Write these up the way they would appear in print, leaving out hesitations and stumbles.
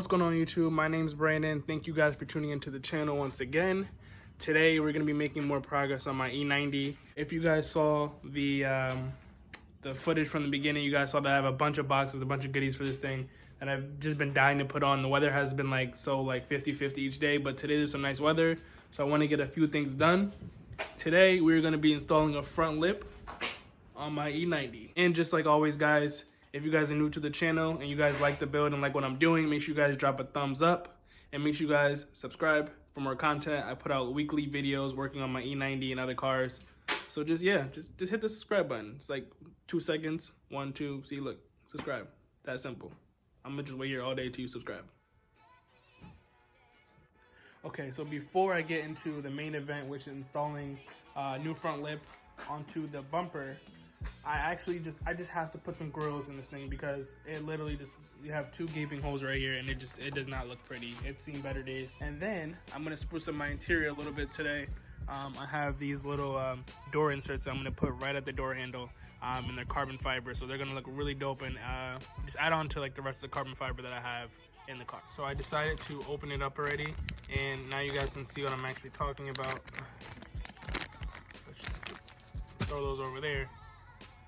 What's going on YouTube? My name's Brandon. Thank you guys for tuning into the channel once again. Today we're going to be making more progress on my E90. If you guys saw the footage from the beginning, you guys saw that I have a bunch of boxes, a bunch of goodies for this thing that I've just been dying to put on. The weather has been like 50-50 each day, but today there's some nice weather, so I want to get a few things done. Today we're going to be installing a front lip on my E90. And just like always guys, if you guys are new to the channel and you guys like the build and like what I'm doing, make sure you guys drop a thumbs up and make sure you guys subscribe for more content. I put out weekly videos working on my E90 and other cars. So just hit the subscribe button. It's like 2 seconds. 1, 2, see, look, subscribe. That simple. I'm gonna just wait here all day till you subscribe. Okay, so before I get into the main event, which is installing new front lip onto the bumper, I just have to put some grills in this thing because it literally you have 2 gaping holes right here and it does not look pretty. It's seen better days. And then I'm gonna spruce up my interior a little bit today. I have these little door inserts that I'm gonna put right at the door handle, and they're carbon fiber, so they're gonna look really dope and just add on to like the rest of the carbon fiber that I have in the car. So I decided to open it up already, and now you guys can see what I'm actually talking about. Let's just throw those over there.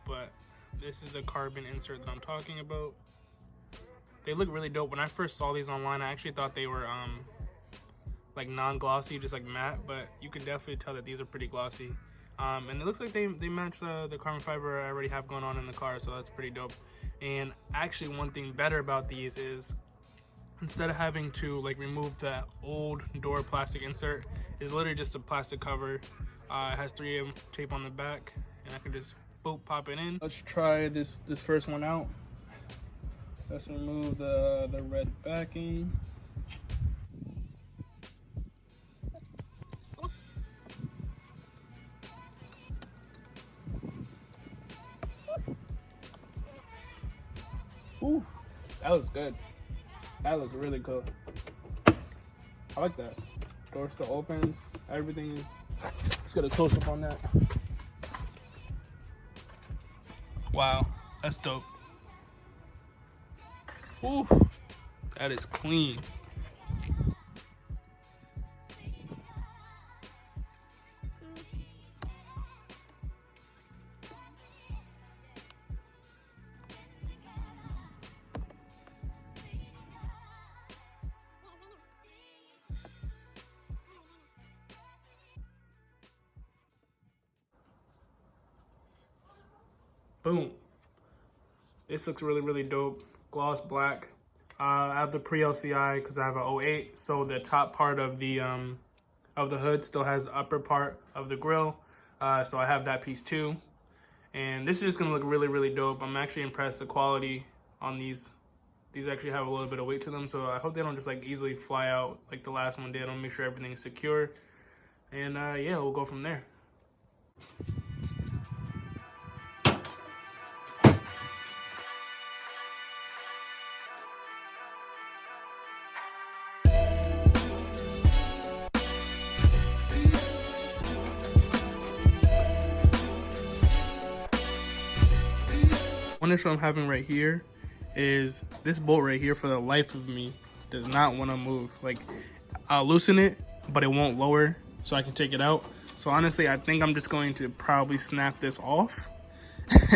But this is the carbon insert that I'm talking about. They look really dope. When I first saw these online, I actually thought they were like non-glossy, just like matte, but you can definitely tell that these are pretty glossy. And it looks like they match the carbon fiber I already have going on in the car, so that's pretty dope. And actually one thing better about these is instead of having to like remove that old door plastic insert, it's literally just a plastic cover. It has 3M tape on the back, and I can just boop, pop it in. Let's try this first one out. Let's remove the red backing. Ooh, that looks good. That looks really cool. I like that. Door still opens. Everything is. Let's get a close up on that. Wow, that's dope. Ooh, that is clean. Boom. This looks really, really dope. Gloss black. I have the pre-LCI because I have an 08, so the top part of the hood still has the upper part of the grill. So I have that piece too. And this is just gonna look really, really dope. I'm actually impressed the quality on these. These actually have a little bit of weight to them, so I hope they don't just like easily fly out like the last one did. I'll make sure everything is secure. And yeah, we'll go from there. One issue I'm having right here is this bolt right here, for the life of me, does not want to move. Like, I'll loosen it, but it won't lower, so I can take it out. So honestly, I think I'm just going to probably snap this off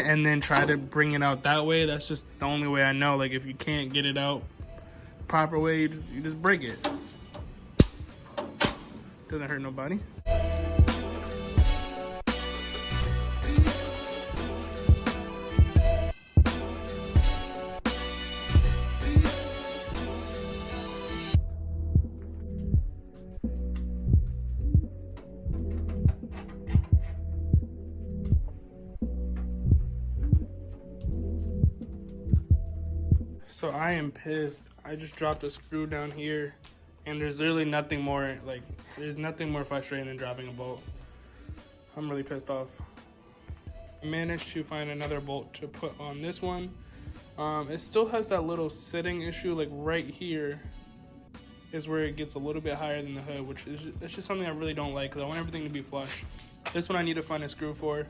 and then try to bring it out that way. That's just the only way I know. Like, if you can't get it out the proper way, you just break it. Doesn't hurt nobody. So I am pissed. I just dropped a screw down here, and there's literally nothing more, like, there's nothing more frustrating than dropping a bolt. I'm really pissed off. I managed to find another bolt to put on this one. It still has that little sitting issue, like right here is where it gets a little bit higher than the hood, which is it's just something I really don't like because I want everything to be flush. This one I need to find a screw for,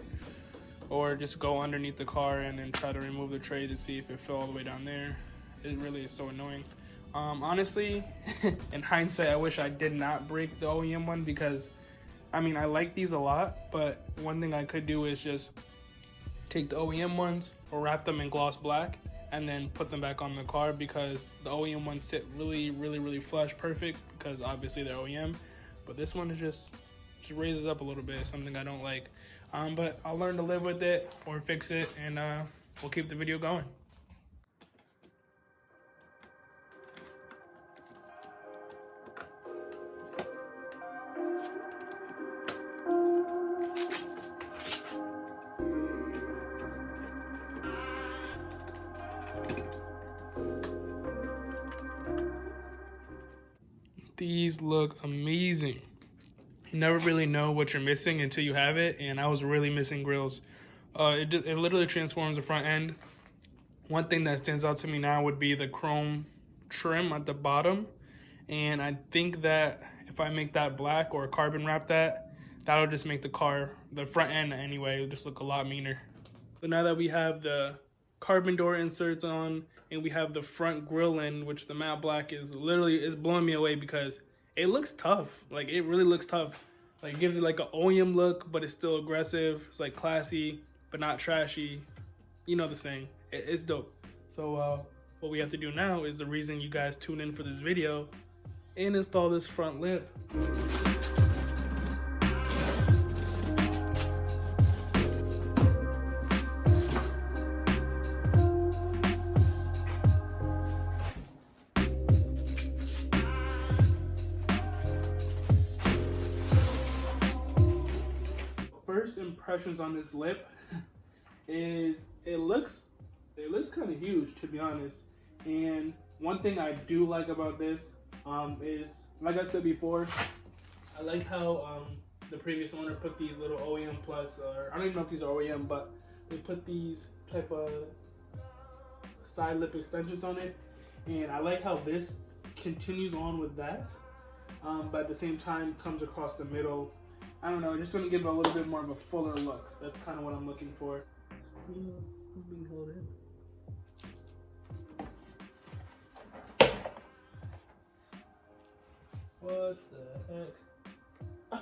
or just go underneath the car and then try to remove the tray to see if it fell all the way down there. It really is so annoying. Honestly, in hindsight, I wish I did not break the OEM one because, I mean, I like these a lot, but one thing I could do is just take the OEM ones or wrap them in gloss black and then put them back on the car, because the OEM ones sit really flush, perfect, because obviously they're OEM. But this one is just raises up a little bit, something I don't like. But I'll learn to live with it or fix it, and we'll keep the video going. These look amazing. You never really know what you're missing until you have it, and I was really missing grills. It literally transforms the front end. One thing that stands out to me now would be the chrome trim at the bottom, and I think that if I make that black or carbon wrap that, that'll just make the car, the front end anyway, it'll just look a lot meaner. So now that we have the carbon door inserts on and we have the front grille in, which the matte black is blowing me away because it looks tough. Like, it really looks tough. Like, it gives it like an OEM look, but it's still aggressive. It's like classy, but not trashy. You know the saying. It's dope. So what we have to do now is the reason you guys tune in for this video, and install this front lip. First impressions on this lip is it looks kind of huge, to be honest. And one thing I do like about this is, like I said before, I like how the previous owner put these little OEM plus, or I don't even know if these are OEM, but they put these type of side lip extensions on it, and I like how this continues on with that, but at the same time comes across the middle. I don't know, just gonna give it a little bit more of a fuller look. That's kind of what I'm looking for. It's being held in. What the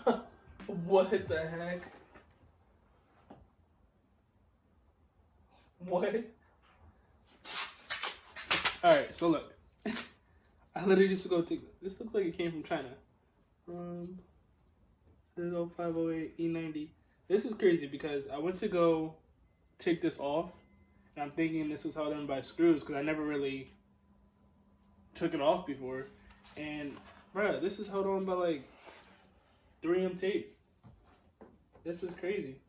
heck? What the heck? What? Alright, so look. I literally just go take this. Looks like it came from China. This is 0508 E90. This is crazy because I went to go take this off, and I'm thinking this was held in by screws because I never really took it off before. And bruh, this is held on by like 3M tape. This is crazy.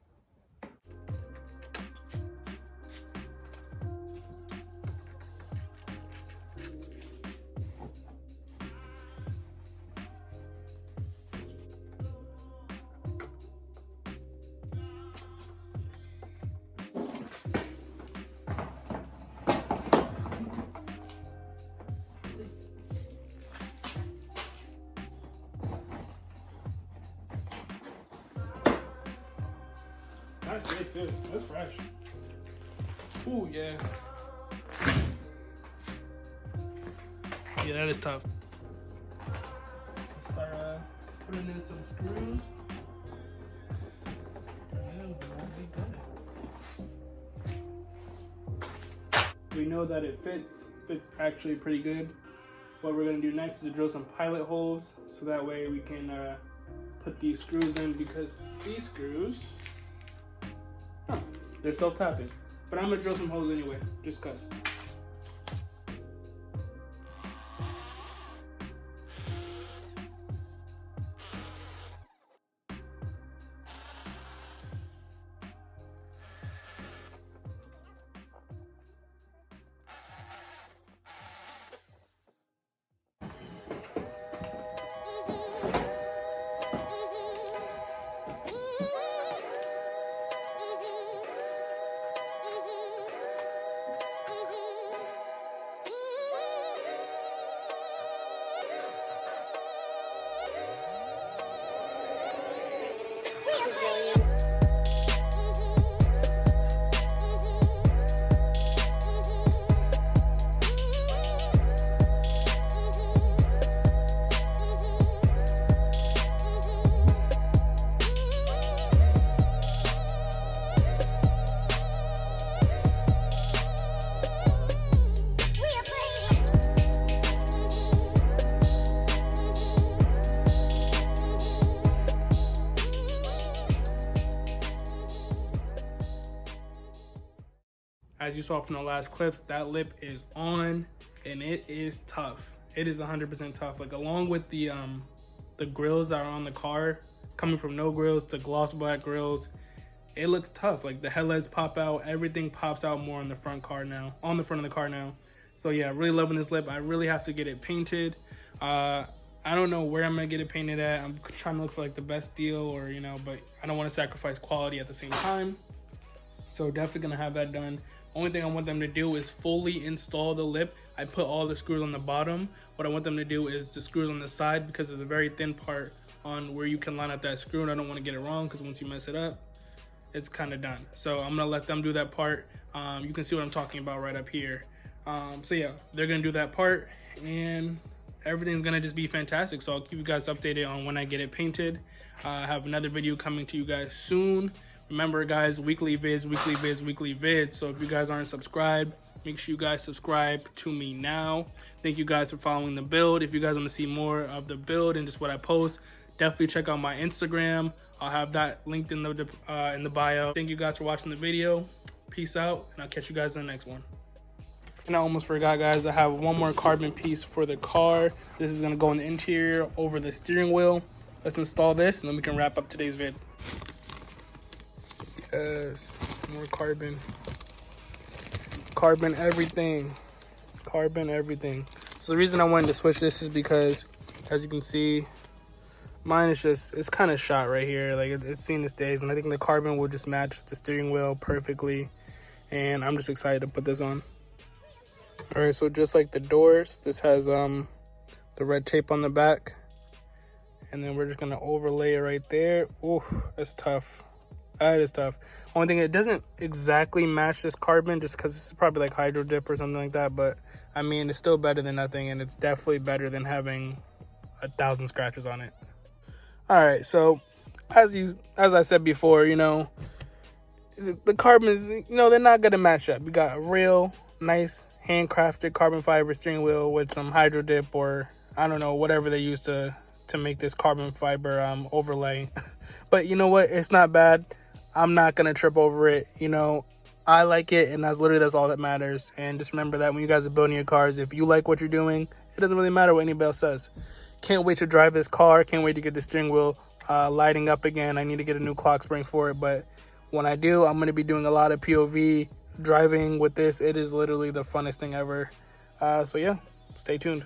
That's sick too. That's fresh. Ooh, yeah. Yeah, that is tough. Let's start putting in some screws. We know that it fits actually pretty good. What we're gonna do next is to drill some pilot holes, so that way we can put these screws in, because these screws, they're self-tapping. But I'm gonna drill some holes anyway, just cause. As you saw from the last clips, that lip is on and it is tough. It is 100% tough. Like, along with the grills that are on the car, coming from no grills to gloss black grills, it looks tough. Like, the headlights pop out, everything pops out more on the front of the car now. So yeah, really loving this lip. I really have to get it painted. I don't know where I'm gonna get it painted at. I'm trying to look for like the best deal, or you know, but I don't want to sacrifice quality at the same time. So definitely gonna have that done. Only thing I want them to do is fully install the lip. I put all the screws on the bottom. What I want them to do is the screws on the side, because there's a very thin part on where you can line up that screw, and I don't want to get it wrong, because once you mess it up, it's kind of done. So I'm gonna let them do that part. You can see what I'm talking about right up here. So yeah, they're gonna do that part, and everything's gonna just be fantastic. So I'll keep you guys updated on when I get it painted. I have another video coming to you guys soon. Remember guys, weekly vids, weekly vids, weekly vids. So if you guys aren't subscribed, make sure you guys subscribe to me now. Thank you guys for following the build. If you guys want to see more of the build and just what I post, definitely check out my Instagram. I'll have that linked in the bio. Thank you guys for watching the video. Peace out, and I'll catch you guys in the next one. And I almost forgot, guys, I have one more carbon piece for the car. This is gonna go in the interior over the steering wheel. Let's install this, and then we can wrap up today's vid. Yes, more carbon. Carbon everything. Carbon everything. So the reason I wanted to switch this is because, as you can see, mine is just, it's kind of shot right here. Like, it's seen its days, and I think the carbon will just match the steering wheel perfectly. And I'm just excited to put this on. All right, so just like the doors, this has the red tape on the back, and then we're just gonna overlay it right there. Ooh, that's tough. That is tough. Only thing, it doesn't exactly match this carbon, just because this is probably like hydro dip or something like that, but I mean, it's still better than nothing, and it's definitely better than having 1,000 scratches on it. All right, so as I said before, you know, the carbons, you know, they're not gonna match up. We got a real nice handcrafted carbon fiber steering wheel with some hydro dip, or I don't know, whatever they use to make this carbon fiber overlay. But you know what, it's not bad. I'm not gonna trip over it. You know, I like it, and that's all that matters. And just remember that when you guys are building your cars, if you like what you're doing, it doesn't really matter what anybody else says. Can't wait to drive this car. Can't wait to get the steering wheel lighting up again. I need to get a new clock spring for it, but when I do, I'm going to be doing a lot of POV driving with this. It is literally the funnest thing ever. So yeah, stay tuned.